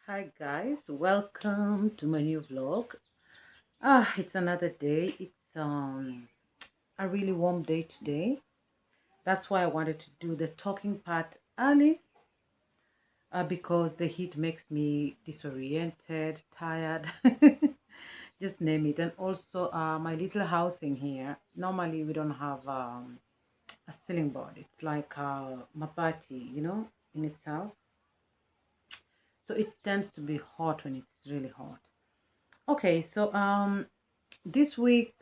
Hi guys, welcome to my new vlog. It's another day. It's a really warm day today. That's why I wanted to do the talking part early, because the heat makes me disoriented, tired, just name it. And also my little house in here, normally we don't have a ceiling board. It's like mabati, in itself. So it tends to be hot when it's really hot. Okay, so this week,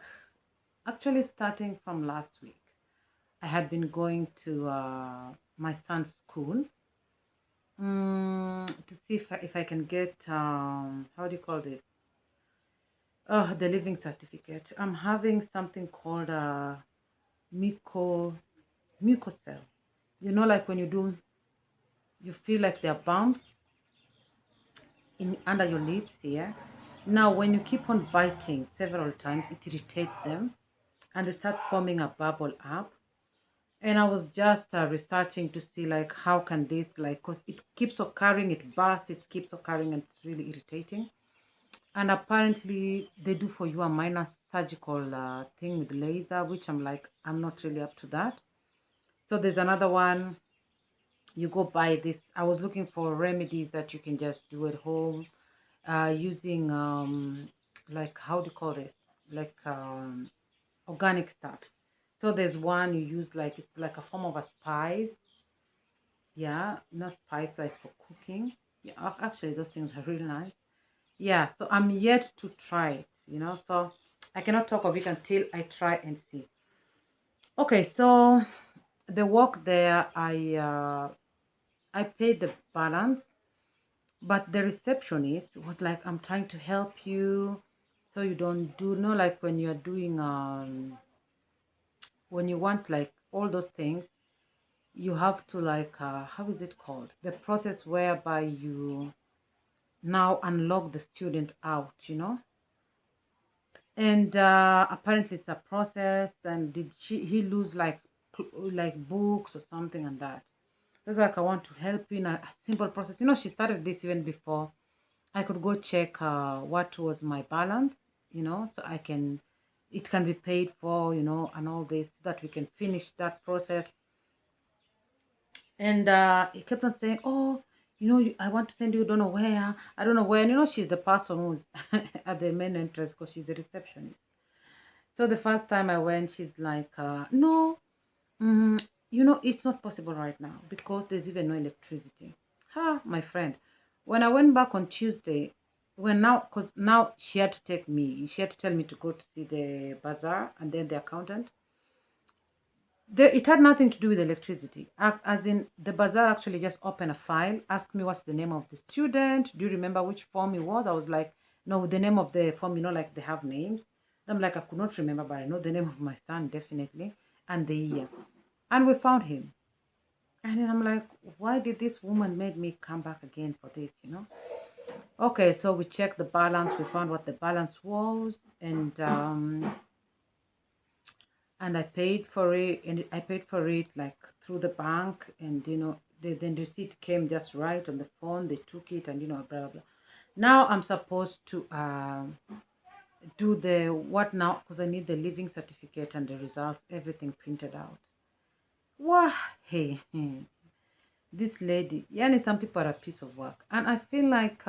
actually starting from last week, I had been going to my son's school to see if I can get, how do you call this? The living certificate. I'm having something called mucocell. Like when you feel like there are bumps in under your lips here. Now, when you keep on biting several times, it irritates them and they start forming a bubble up. And I was just researching to see like how can this, like, because it keeps occurring, it bursts, it keeps occurring, and it's really irritating. And apparently they do for you a minor surgical thing with laser, which I'm like, I'm not really up to that. So there's another one. You go buy this. I was looking for remedies that you can just do at home, using like, how do you call it, like organic stuff. So there's one you use, like it's like a form of a spice. Yeah, not spice like for cooking. Yeah, actually those things are really nice. Yeah, so I'm yet to try it. So I cannot talk of it until I try and see. Okay, so the work there, I paid the balance, but the receptionist was like, I'm trying to help you, so you don't do no, like when you're doing when you want like all those things, you have to like how is it called, the process whereby you now unlock the student out. And apparently it's a process. And did he lose like books or something, and that that's like, I want to help in a simple process. She started this even before I could go check what was my balance, so it can be paid for, and all this, so that we can finish that process. And he kept on saying, oh, I want to send you, don't know where, I don't know where. And she's the person who's at the main entrance, because she's the receptionist. So the first time I went, she's like, no, mm, it's not possible right now because there's even no electricity. My friend, when I went back on Tuesday, because now she had to take me, she had to tell me to go to see the bazaar and then the accountant. It had nothing to do with electricity. As in, the bazaar actually just opened a file, asked me what's the name of the student. Do you remember which form it was? I was like, no, the name of the form, like they have names. I'm like, I could not remember, but I know the name of my son, definitely, and the year. And we found him. And then I'm like, why did this woman make me come back again for this? Okay, so we checked the balance. We found what the balance was. And I paid for it, and I paid for it like through the bank, and the receipt came just right on the phone. They took it, and blah blah blah. Now I'm supposed to do the what now, because I need the living certificate and the results, everything printed out. Wow, hey, this lady, yeah, some people are a piece of work, and I feel like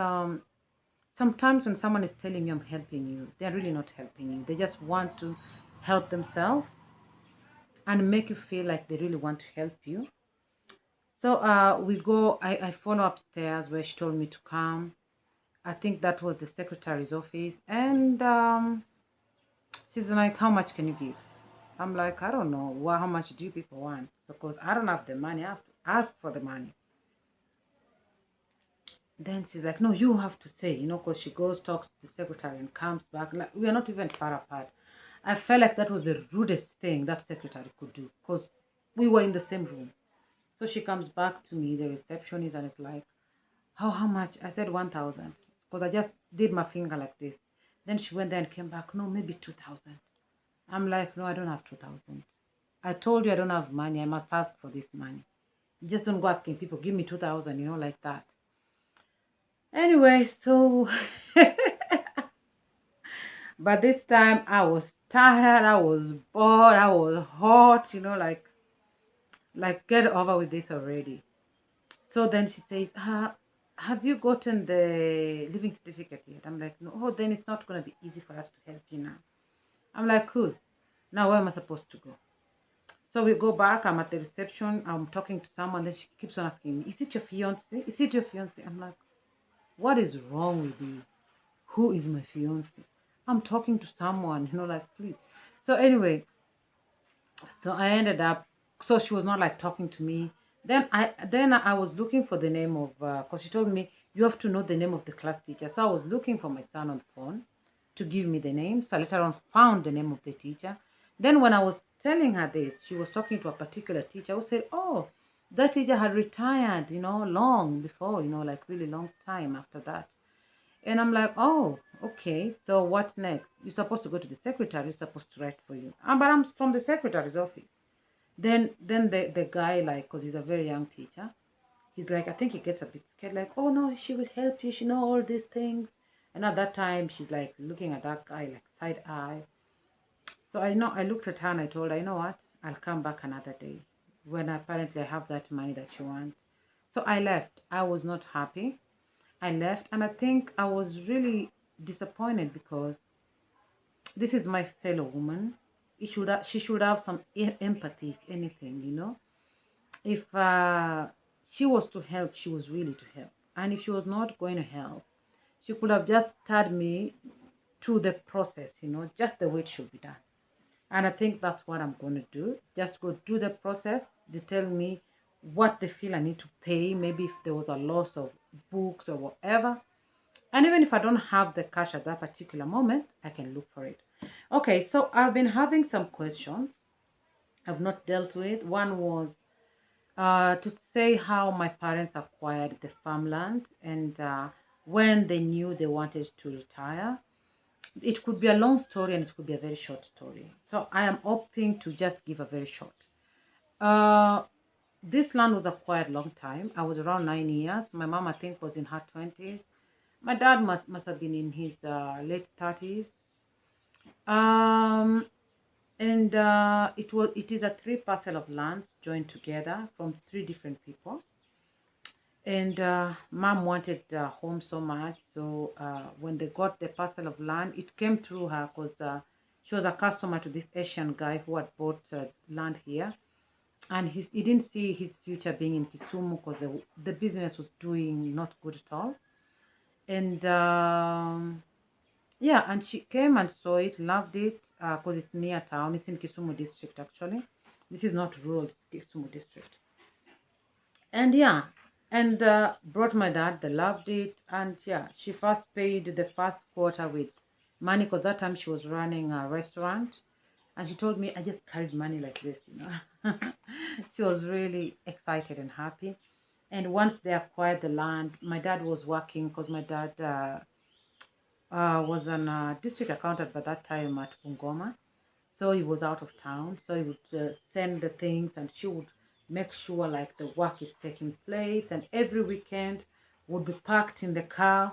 sometimes when someone is telling you I'm helping you, they're really not helping you. They just want to help themselves and make you feel like they really want to help you. So we go, I follow upstairs where she told me to come. I think that was the secretary's office. And she's like, how much can you give? I'm like, I don't know. Well, how much do you people want? Because I don't have the money. I have to ask for the money. Then she's like, no, you have to say, because she goes, talks to the secretary and comes back. Like, we are not even far apart. I felt like that was the rudest thing that secretary could do, because we were in the same room. So she comes back to me, the receptionist, and it's like, how much? I said 1,000, because I just did my finger like this. Then she went there and came back, no, maybe 2,000. I'm like, no, I don't have 2,000. I told you I don't have money. I must ask for this money. You just don't go asking people, give me 2,000, like that. Anyway, so but this time I was tired, I was bored, I was hot, like get over with this already. So then she says, have you gotten the living certificate yet? I'm like, no. Oh, then it's not going to be easy for us to help you now. I'm like, cool. Now where am I supposed to go? So we go back. I'm at the reception. I'm talking to someone. Then she keeps on asking me, is it your fiance? Is it your fiance? I'm like, what is wrong with you? Who is my fiance? I'm talking to someone, like, please. So anyway, so I ended up, so she was not like talking to me. Then I was looking for the name of, because she told me you have to know the name of the class teacher. So I was looking for my son on the phone to give me the name. So I later on found the name of the teacher. Then when I was telling her this, she was talking to a particular teacher who said, oh, that teacher had retired, long before, like really long time after that. And I'm like, oh, okay. So what next? You're supposed to go to the secretary. You're supposed to write for you. But I'm from the secretary's office. Then the guy, like, because he's a very young teacher, he's like, I think he gets a bit scared, like, oh no, she will help you. She know all these things. And at that time, she's like looking at that guy like side eye. So I looked at her and I told her, you know what? I'll come back another day when apparently I have that money that you want. So I left. I was not happy. I left, and I think I was really disappointed because this is my fellow woman. She should have some empathy, if anything, If she was to help, she was really to help. And if she was not going to help, she could have just started me to the process, just the way it should be done. And I think that's what I'm going to do. Just go do the process. They tell me what they feel I need to pay. Maybe if there was a loss of books or whatever. And even if I don't have the cash at that particular moment, I can look for it. Okay, so I've been having some questions I've not dealt with. One was to say how my parents acquired the farmland and when they knew they wanted to retire. It could be a long story and it could be a very short story. So I am hoping to just give a very short. Uh, this land was acquired long time. I was around 9 years. My mom, I think, was in her 20s. My dad must have been in his late 30s. Um, and it is a 3 parcel of land joined together from 3 different people. And mom wanted a home so much, so when they got the parcel of land, it came through her because she was a customer to this Asian guy who had bought land here, and he didn't see his future being in Kisumu because the business was doing not good at all. And yeah, and she came and saw it, loved it, because it's near town. It's in Kisumu district, actually. This is not rural, it's Kisumu district. And yeah, and brought my dad. They loved it. And yeah, she first paid the first quarter with money because that time she was running a restaurant. And she told me, I just carried money like this. She was really excited and happy. And once they acquired the land, my dad was working because my dad was an district accountant by that time at Bungoma. So he was out of town. So he would send the things and she would make sure like the work is taking place. And every weekend would be packed in the car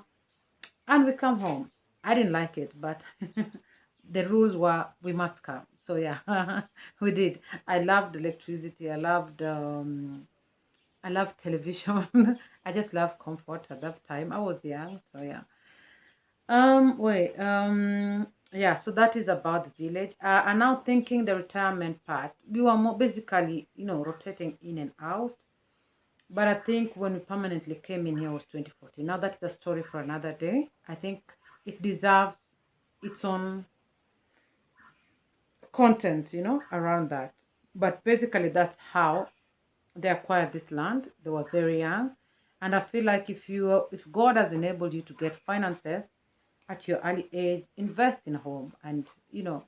and we come home. I didn't like it, but the rules were we must come. So yeah, we did. I loved electricity. I loved television. I just loved comfort at that time. I was young, so yeah. Wait, yeah, so that is about the village. And now thinking the retirement part, we were more basically, rotating in and out. But I think when we permanently came in here was 2014. Now that's the story for another day. I think it deserves its own content, around that. But basically that's how they acquired this land. They were very young. And I feel like if God has enabled you to get finances at your early age, invest in a home and you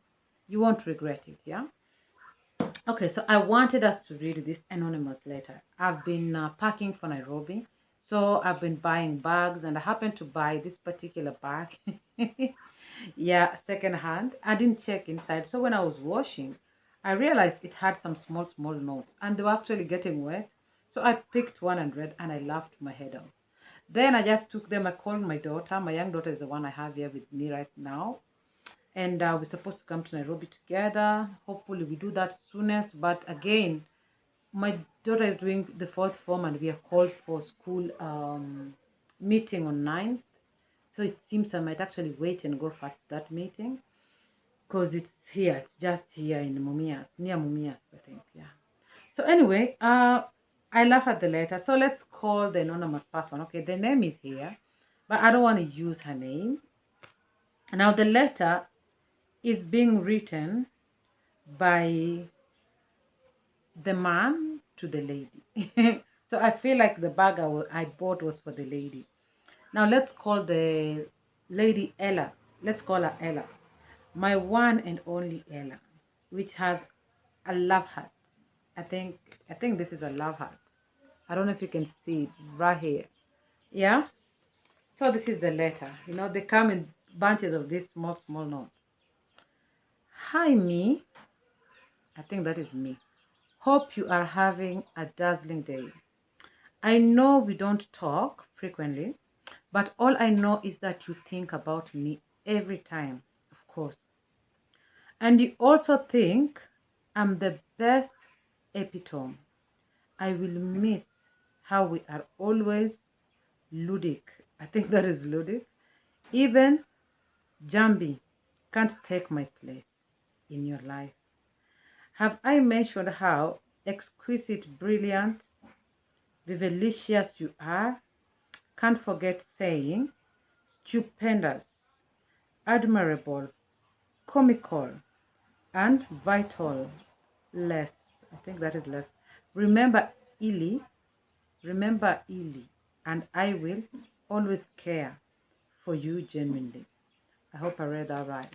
won't regret it. Yeah. Okay, so I wanted us to read this anonymous letter. I've been packing for Nairobi, so I've been buying bags and I happened to buy this particular bag. Yeah, second hand. I didn't check inside, so when I was washing I realized it had some small notes and they were actually getting wet. So I picked one and read and I laughed my head off. Then I just took them. I called my daughter. My young daughter is the one I have here with me right now. And we're supposed to come to Nairobi together. Hopefully we do that soonest. But again, my daughter is doing the fourth form and we are called for school meeting on 9th. So it seems I might actually wait and go first to that meeting. Because it's here. It's just here in Mumias. Near Mumias, I think. Yeah. So anyway, I laugh at the letter. So let's call the anonymous person. Okay, the name is here. But I don't want to use her name. Now the letter is being written by the man to the lady. So I feel like the bag I bought was for the lady. Now let's call the lady Ella. Let's call her Ella. My one and only Ella, which has a love heart. I think this is a love heart. I don't know if you can see it right here. Yeah. So this is the letter. You know, they come in bunches of these small notes. Hi, me. I think that is me. Hope you are having a dazzling day. I know we don't talk frequently, but all I know is that you think about me every time, of course. And you also think I'm the best epitome. I will miss how we are always ludic. I think that is ludic. Even Jambi can't take my place in your life. Have I mentioned how exquisite, brilliant, vivacious you are? Can't forget saying stupendous, admirable, comical, and vital. Less. I think that is less. Remember Illy, and I will always care for you genuinely. I hope I read that right.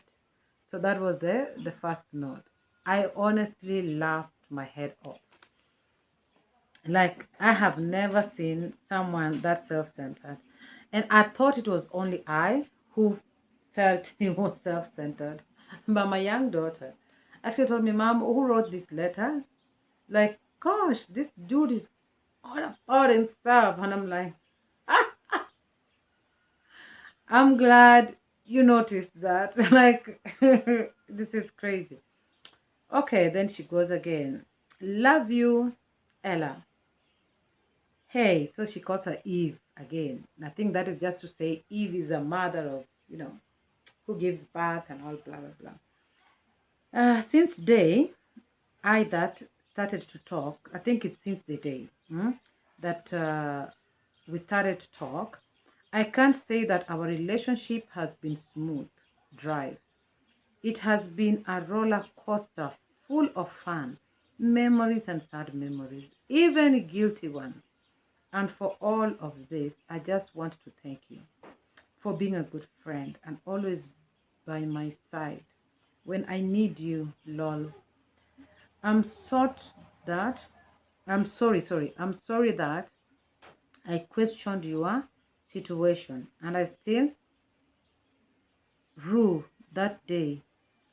So that was the first note. I honestly laughed my head off. Like, I have never seen someone that self-centered. And I thought it was only I who felt he was self-centered. But my young daughter actually told me, Mom, who wrote this letter? Like, gosh, this dude is all about himself. And I'm like, I'm glad you noticed that. Like, this is crazy. Okay, then she goes again. Love you, Ella. Hey, so she calls her Eve again. I think that is just to say Eve is a mother of, who gives birth and all blah, blah, blah. Since day I that started to talk, I think it's since the day that we started to talk, I can't say that our relationship has been smooth drive. It has been a roller coaster full of fun, memories and sad memories, even guilty ones. And for all of this, I just want to thank you for being a good friend and always by my side when I need you, lol. I'm sorry that I'm sorry that I questioned your situation and I still rue that day.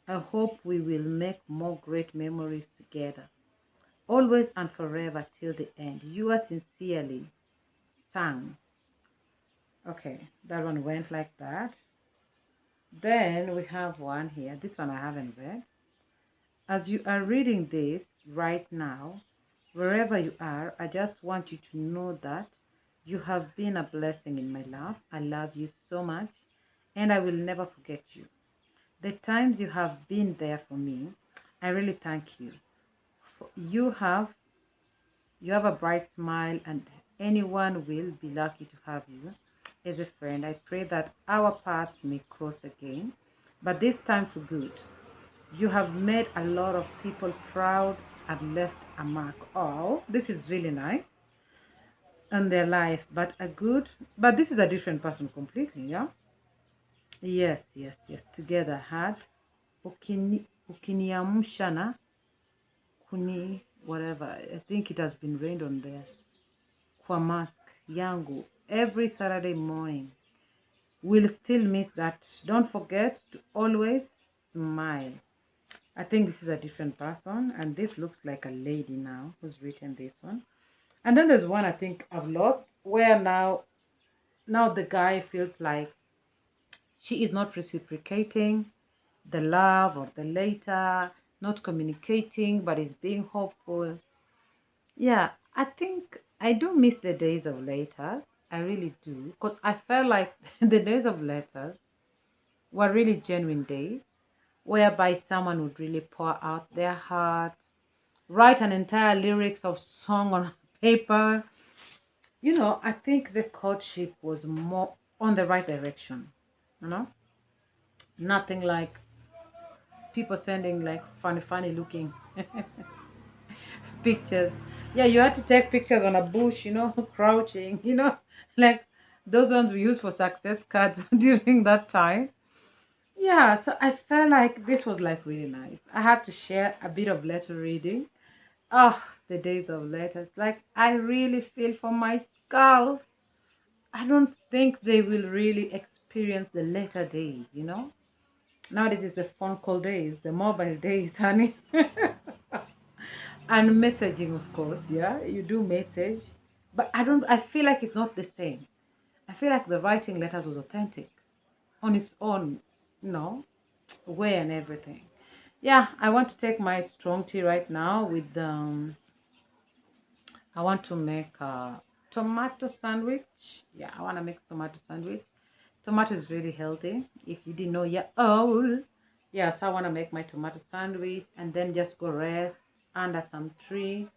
I hope we will make more great memories together, always and forever till the end. Yours sincerely, Sang. Okay, that one went like that. Then we have one here. This one I haven't read. As you are reading this right now, wherever you are, I just want you to know that you have been a blessing in my life. I love you so much, and I will never forget you. The times you have been there for me, I really thank you. You have a bright smile, and anyone will be lucky to have you as a friend. I pray that our paths may cross again, but this time for good. You have made a lot of people proud and left a mark. Oh, this is really nice in their life, but this is a different person completely, yeah? Yes. Together had ukiniamshana kuni whatever. I think it has been rained on there. Kwa mask yangu every Saturday morning. We'll still miss that. Don't forget to always smile. I think this is a different person, and this looks like a lady now who's written this one. And then there's one I think I've lost, where now Now the guy feels like she is not reciprocating the love or the later, not communicating, but is being hopeful. Yeah, I think I do miss the days of letters. I really do. Because I felt like the days of letters were really genuine days, whereby someone would really pour out their heart, write an entire lyrics of song on paper. I think the courtship was more on the right direction. You know, nothing like people sending like funny looking pictures. Yeah, you had to take pictures on a bush, crouching, like those ones we used for success cards during that time. Yeah, so I felt like this was like really nice. I had to share a bit of letter reading. Oh, the days of letters. Like I really feel for my girls. I don't think they will really experience the later days. Nowadays it's the phone call days, the mobile days, honey. And messaging, of course, yeah, you do message. But I feel like it's not the same. I feel like the writing letters was authentic on its own, you know, way and everything. Yeah, I want to take my strong tea right now with I want to make a tomato sandwich. Yeah, I want to make tomato sandwich. Tomato is really healthy. If you didn't know, yeah. Oh, yes, I want to make my tomato sandwich and then just go rest under some tree,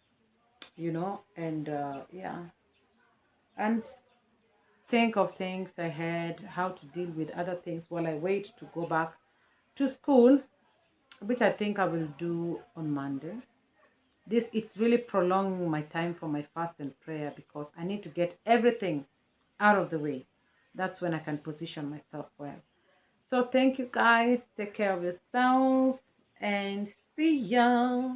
and yeah, and think of things ahead, how to deal with other things while I wait to go back to school, which I think I will do on Monday. It's really prolonging my time for my fast and prayer because I need to get everything out of the way. That's when I can position myself well. So thank you guys. Take care of yourself and see ya.